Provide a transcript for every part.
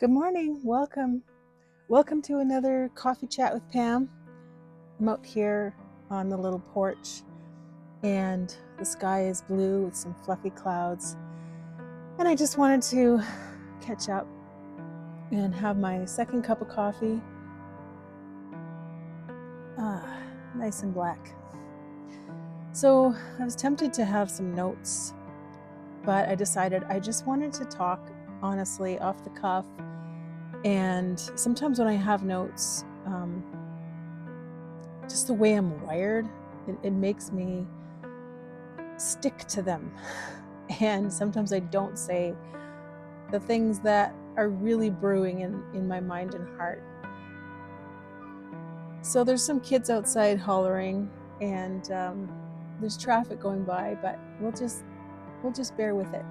Good morning. Welcome. Welcome to another coffee chat with Pam. I'm out here on the little porch and the sky is blue with some fluffy clouds. And I just wanted to catch up and have my second cup of coffee. Nice and black. So I was tempted to have some notes, but I decided I just wanted to talk honestly off the cuff. And sometimes when I have notes, just the way I'm wired, it makes me stick to them. And sometimes I don't say the things that are really brewing in my mind and heart. So there's some kids outside hollering, and there's traffic going by, but we'll just bear with it.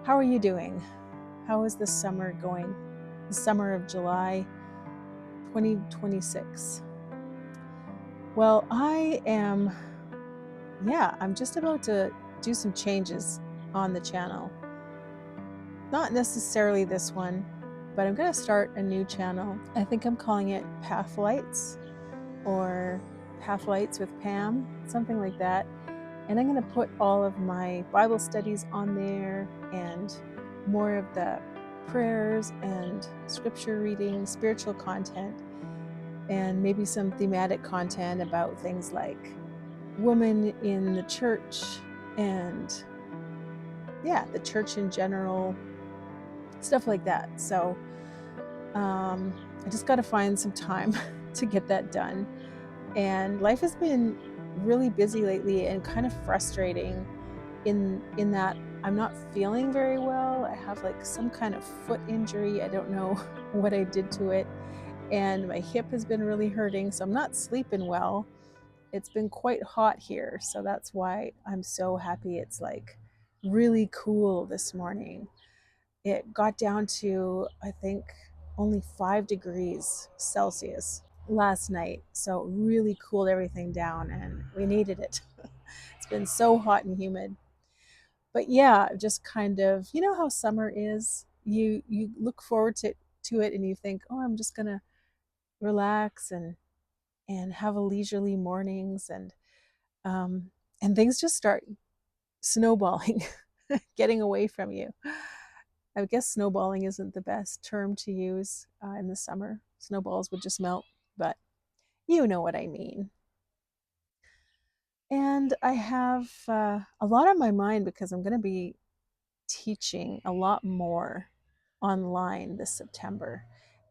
How are you doing? How is this summer going? The summer of July 2026. Well, I'm just about to do some changes on the channel. Not necessarily this one, but I'm going to start a new channel. I think I'm calling it Pathlights or Pathlights with Pam, something like that. And I'm going to put all of my Bible studies on there and more of the prayers and scripture reading, spiritual content, and maybe some thematic content about things like women in the church and the church in general, stuff like that. So I just got to find some time to get that done. And life has been really busy lately and kind of frustrating in that I'm not feeling very well. I have like some kind of foot injury. I don't know what I did to it. And my hip has been really hurting, so I'm not sleeping well. It's been quite hot here, so that's why I'm so happy it's like really cool this morning. It got down to, I think, only 5 degrees Celsius last night. So it really cooled everything down and we needed it. It's been so hot and humid. But yeah, just kind of, you know how summer is? You look forward to it and you think, "Oh, I'm just going to relax and have a leisurely mornings and things just start snowballing, getting away from you." I guess snowballing isn't the best term to use in the summer. Snowballs would just melt, but you know what I mean. And I have a lot on my mind because I'm going to be teaching a lot more online this September.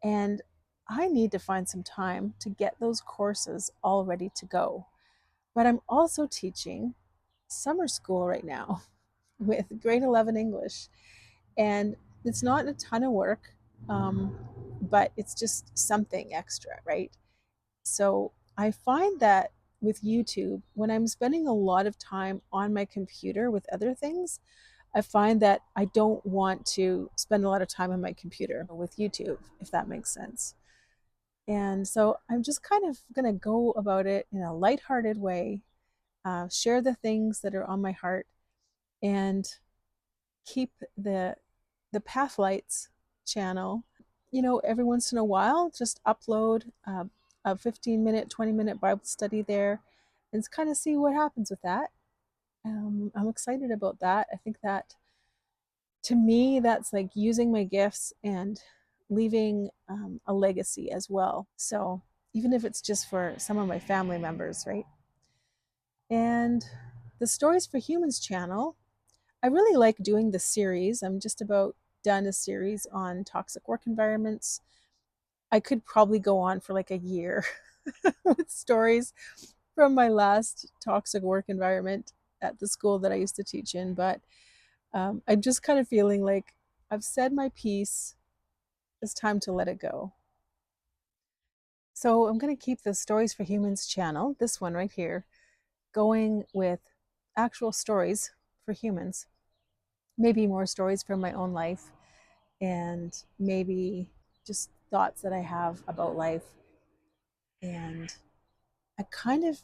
And I need to find some time to get those courses all ready to go. But I'm also teaching summer school right now with grade 11 English. And it's not a ton of work, but it's just something extra, right? So I find that with YouTube, when I'm spending a lot of time on my computer with other things, I find that I don't want to spend a lot of time on my computer with YouTube, if that makes sense. And so I'm just kind of going to go about it in a lighthearted way, share the things that are on my heart, and keep the Pathlights channel, every once in a while, just upload a 15-minute, 20-minute Bible study there and kind of see what happens with that. I'm excited about that. I think that to me, that's like using my gifts and leaving a legacy as well. So even if it's just for some of my family members, right? And the Stories for Humans channel, I really like doing the series. I'm just about done a series on toxic work environments. I could probably go on for like a year with stories from my last toxic work environment at the school that I used to teach in. But I'm just kind of feeling like I've said my piece. It's time to let it go. So I'm going to keep the Stories for Humans channel, this one right here, going with actual stories for humans. Maybe more stories from my own life and maybe just thoughts that I have about life. And I kind of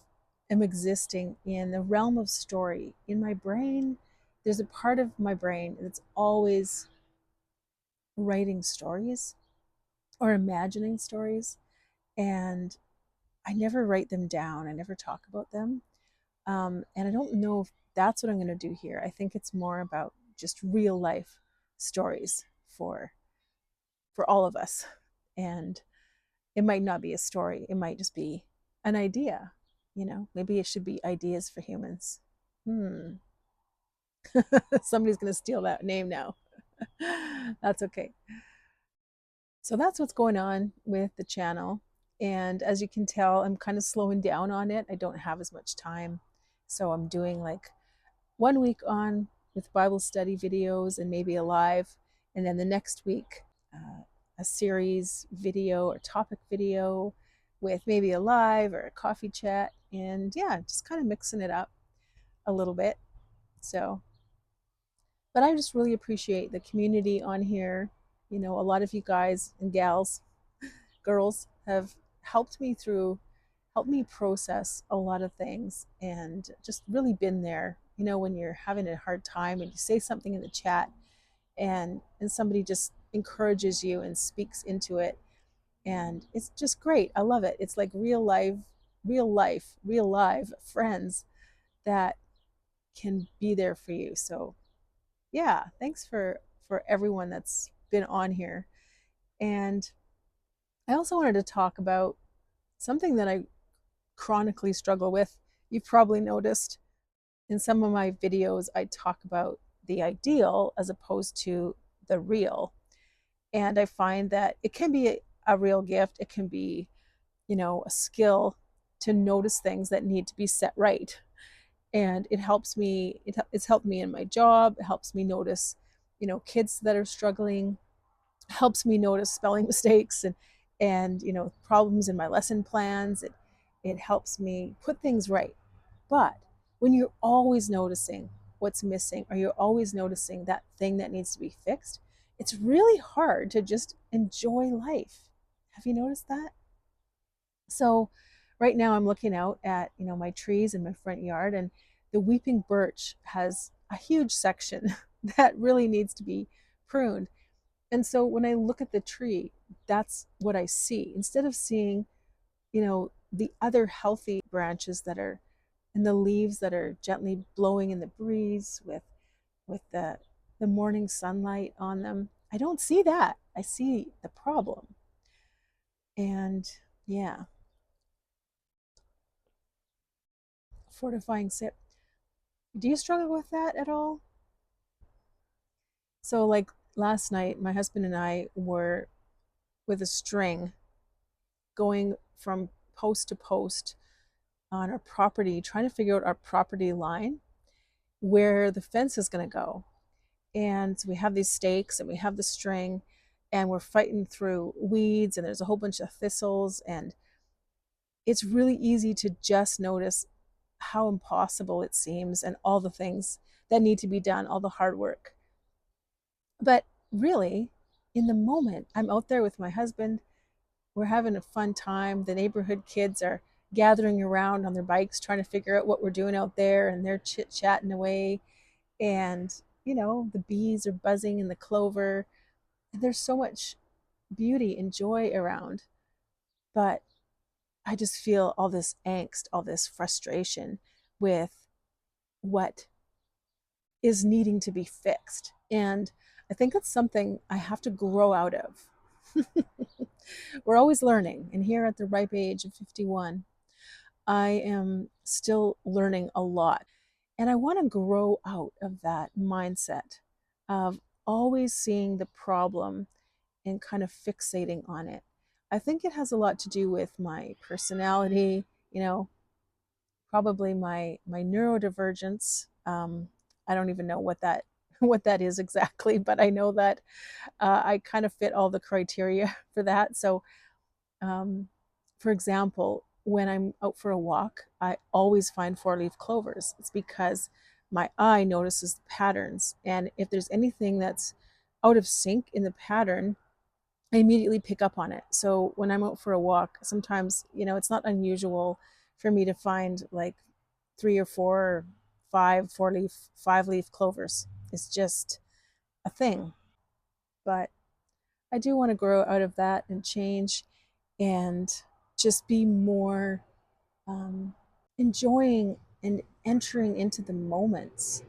am existing in the realm of story. In my brain, there's a part of my brain that's always writing stories or imagining stories, and I never write them down. I never talk about them. And I don't know if that's what I'm going to do here. I think it's more about just real life stories for all of us. And it might not be a story. It might just be an idea. Maybe it should be ideas for humans. Hmm. Somebody's going to steal that name now. That's okay. So that's what's going on with the channel. And as you can tell, I'm kind of slowing down on it. I don't have as much time. So I'm doing like 1 week on with Bible study videos and maybe a live. And then the next week, a series video or topic video with maybe a live or a coffee chat. And yeah, just kind of mixing it up a little bit. So, but I just really appreciate the community on here. A lot of you guys and gals, girls, have helped me through, helped me process a lot of things and just really been there. When you're having a hard time and you say something in the chat and somebody just encourages you and speaks into it, and it's just great. I love it. It's like real live friends that can be there for you. So yeah, thanks for everyone that's been on here. And I also wanted to talk about something that I chronically struggle with. You've probably noticed in some of my videos, I talk about the ideal as opposed to the real. And I find that it can be a real gift. It can be, a skill to notice things that need to be set right. And it helps me, it's helped me in my job. It helps me notice, kids that are struggling, helps me notice spelling mistakes and problems in my lesson plans. It helps me put things right. But when you're always noticing what's missing or you're always noticing that thing that needs to be fixed, it's really hard to just enjoy life. Have you noticed that? So right now I'm looking out at, my trees in my front yard, and the weeping birch has a huge section that really needs to be pruned. And so when I look at the tree, that's what I see. Instead of seeing, the other healthy branches that are and the leaves that are gently blowing in the breeze with the morning sunlight on them, I don't see that. I see the problem. And yeah, fortifying sip. Do you struggle with that at all? So like last night, my husband and I were with a string going from post to post on our property, trying to figure out our property line, where the fence is going to go. And we have these stakes and we have the string, and we're fighting through weeds, and there's a whole bunch of thistles. And it's really easy to just notice how impossible it seems and all the things that need to be done, all the hard work. But really, in the moment, I'm out there with my husband. We're having a fun time. The neighborhood kids are gathering around on their bikes trying to figure out what we're doing out there, and they're chit chatting away. And, the bees are buzzing in the clover. There's so much beauty and joy around. But I just feel all this angst, all this frustration with what is needing to be fixed. And I think it's something I have to grow out of. We're always learning. And here at the ripe age of 51, I am still learning a lot. And I want to grow out of that mindset of always seeing the problem and kind of fixating on it. I think it has a lot to do with my personality, probably my neurodivergence. I don't even know what that what that is exactly, but I know that I kind of fit all the criteria for that. So um, for example, when I'm out for a walk, I always find four-leaf clovers. It's because my eye notices the patterns. And if there's anything that's out of sync in the pattern, I immediately pick up on it. So when I'm out for a walk, sometimes, it's not unusual for me to find like three or four or five four-leaf, five-leaf clovers. It's just a thing. But I do want to grow out of that and change and just be more um, enjoying and entering into the moments,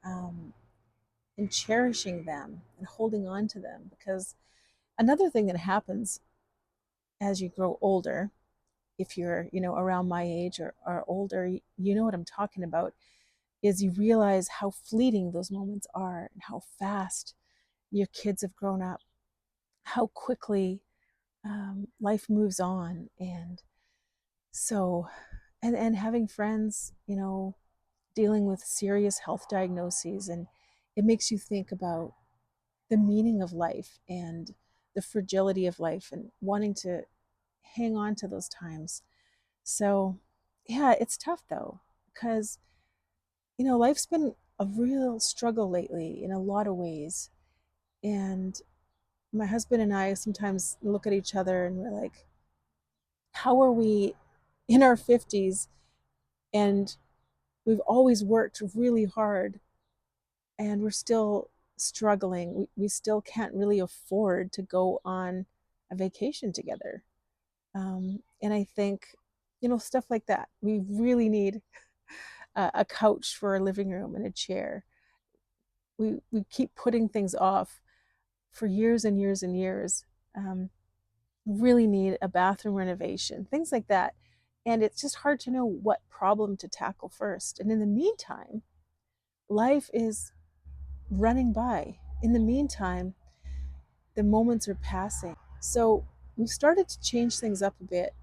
um, and cherishing them and holding on to them. Because another thing that happens as you grow older, if you're, around my age or older, you know what I'm talking about, is you realize how fleeting those moments are and how fast your kids have grown up, how quickly life moves on. And so, and having friends, dealing with serious health diagnoses, and it makes you think about the meaning of life and the fragility of life and wanting to hang on to those times. So, yeah, it's tough though, because, life's been a real struggle lately in a lot of ways. And my husband and I sometimes look at each other and we're like, how are we in our 50s and we've always worked really hard and we're still struggling? We still can't really afford to go on a vacation together. And I think, stuff like that. We really need a couch for a living room and a chair. We keep putting things off for years and years and years. Um, really need a bathroom renovation, things like that. And it's just hard to know what problem to tackle first. And in the meantime, life is running by. In the meantime, the moments are passing. So we've started to change things up a bit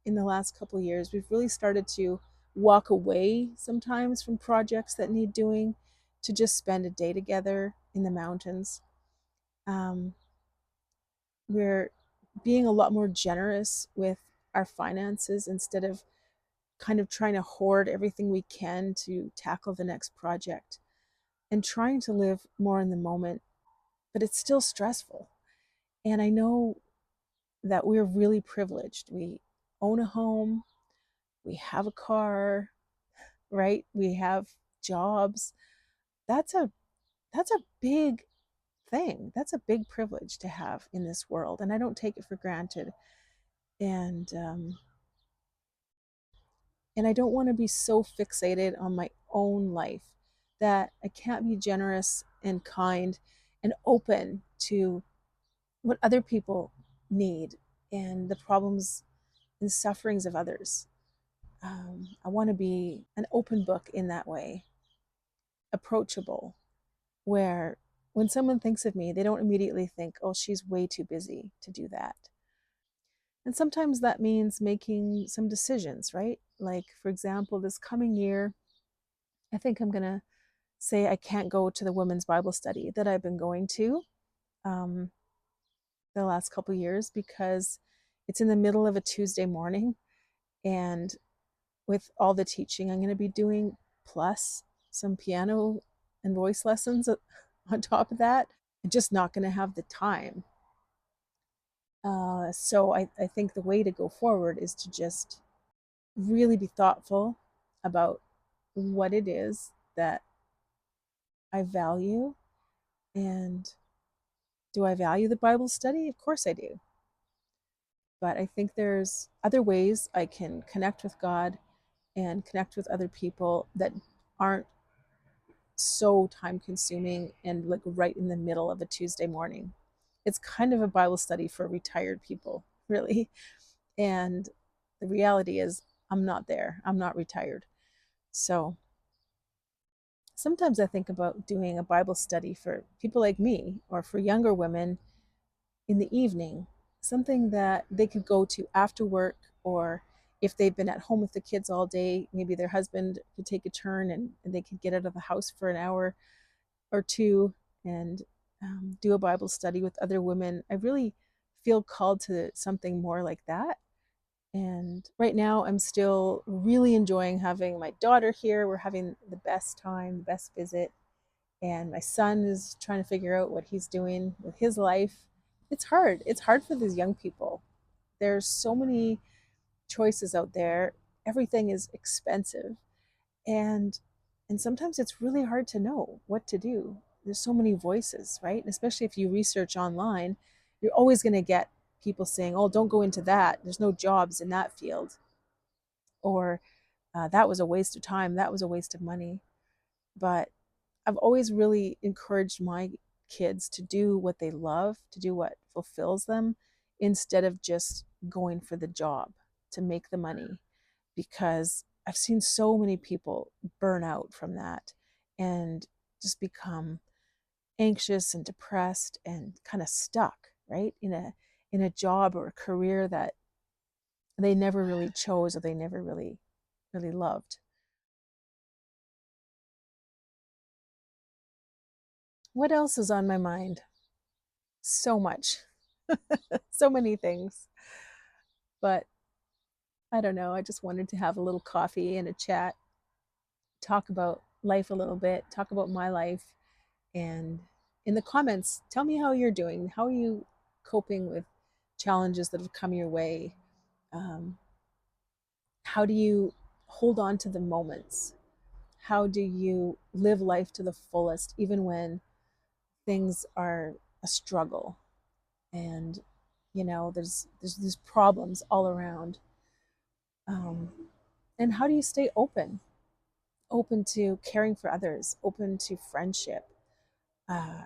in the last couple of years. We've really started to walk away sometimes from projects that need doing to just spend a day together in the mountains. Um, we're being a lot more generous with our finances instead of kind of trying to hoard everything we can to tackle the next project, and trying to live more in the moment. But it's still stressful. And I know that we're really privileged. We own a home, we have a car, right? We have jobs. That's a that's a big thing. That's a big privilege to have in this world, and I don't take it for granted. And and I don't want to be so fixated on my own life that I can't be generous and kind and open to what other people need and the problems and sufferings of others. I want to be an open book in that way, approachable, where when someone thinks of me, they don't immediately think, oh, she's way too busy to do that. And sometimes that means making some decisions, right? Like, for example, this coming year, I think I'm going to say I can't go to the women's Bible study that I've been going to um, the last couple of years because it's in the middle of a Tuesday morning. And with all the teaching I'm going to be doing, plus some piano and voice lessons on top of that, I'm just not going to have the time. So I think the way to go forward is to just really be thoughtful about what it is that I value. And do I value the Bible study? Of course I do. But I think there's other ways I can connect with God and connect with other people that aren't so time consuming and like right in the middle of a Tuesday morning. It's kind of a Bible study for retired people, really. And the reality is, I'm not there. I'm not retired. So sometimes I think about doing a Bible study for people like me or for younger women in the evening, something that they could go to after work, or if they've been at home with the kids all day, maybe their husband could take a turn and they could get out of the house for an hour or two and do a Bible study with other women. I really feel called to something more like that. And right now, I'm still really enjoying having my daughter here. We're having the best time, the best visit. And my son is trying to figure out what he's doing with his life. It's hard. It's hard for these young people. There's so many choices out there. Everything is expensive. And and sometimes it's really hard to know what to do. There's so many voices, right? And especially if you research online, you're always going to get people saying, oh, don't go into that, there's no jobs in that field, or that was a waste of time, that was a waste of money. But I've always really encouraged my kids to do what they love, to do what fulfills them, instead of just going for the job to make the money. Because I've seen so many people burn out from that and just become anxious and depressed and kind of stuck, right? In a job or a career that they never really chose or they never really loved. What else is on my mind? So much. So many things. But I don't know. I just wanted to have a little coffee and a chat, talk about life a little bit, talk about my life. And in the comments, tell me how you're doing. How are you coping with challenges that have come your way? Um, how do you hold on to the moments? How do you live life to the fullest, even when things are a struggle and there's these problems all around? Um, and how do you stay open to caring for others, open to friendship? Uh,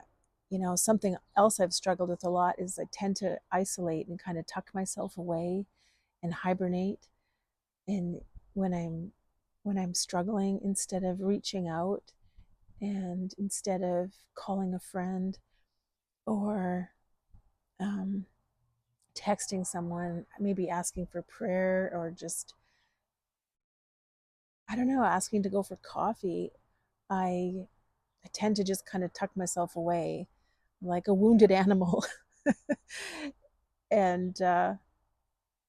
something else I've struggled with a lot is I tend to isolate and kind of tuck myself away and hibernate. And when I'm struggling, instead of reaching out and instead of calling a friend or um, texting someone, maybe asking for prayer or just, I don't know, asking to go for coffee, I I tend to just kind of tuck myself away like a wounded animal, and and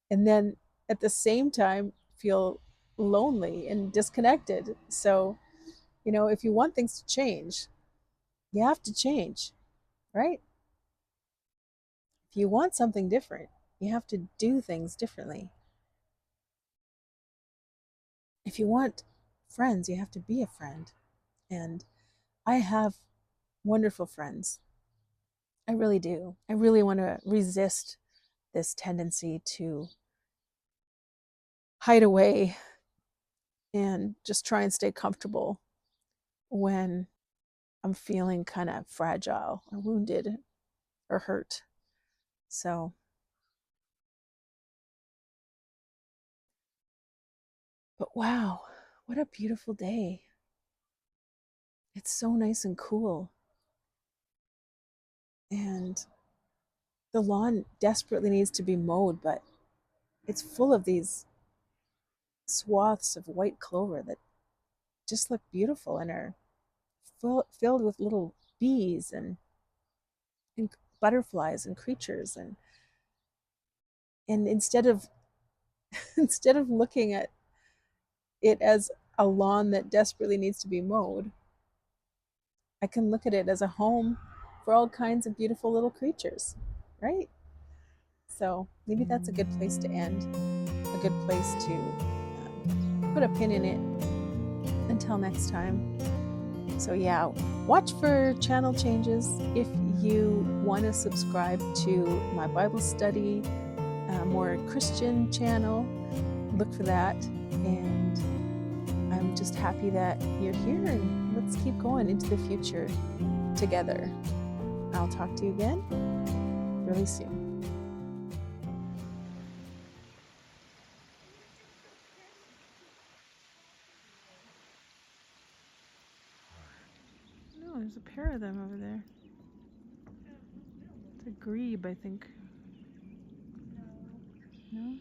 then at the same time feel lonely and disconnected. So, if you want things to change, you have to change, right? If you want something different, you have to do things differently. If you want friends, you have to be a friend. And I have wonderful friends. I really do. I really want to resist this tendency to hide away and just try and stay comfortable when I'm feeling kind of fragile or wounded or hurt. So, but wow, what a beautiful day. It's so nice and cool. And the lawn desperately needs to be mowed, but it's full of these swaths of white clover that just look beautiful and are filled with little bees and butterflies and creatures. And instead of instead of looking at it as a lawn that desperately needs to be mowed, I can look at it as a home for all kinds of beautiful little creatures, right? So maybe that's a good place to end, a good place to put a pin in it until next time. So, yeah, watch for channel changes. If you want to subscribe to my Bible study, more Christian channel, look for that. And I'm just happy that you're here, and let's keep going into the future together. I'll talk to you again really soon. No, there's a pair of them over there. It's a grebe, I think. No?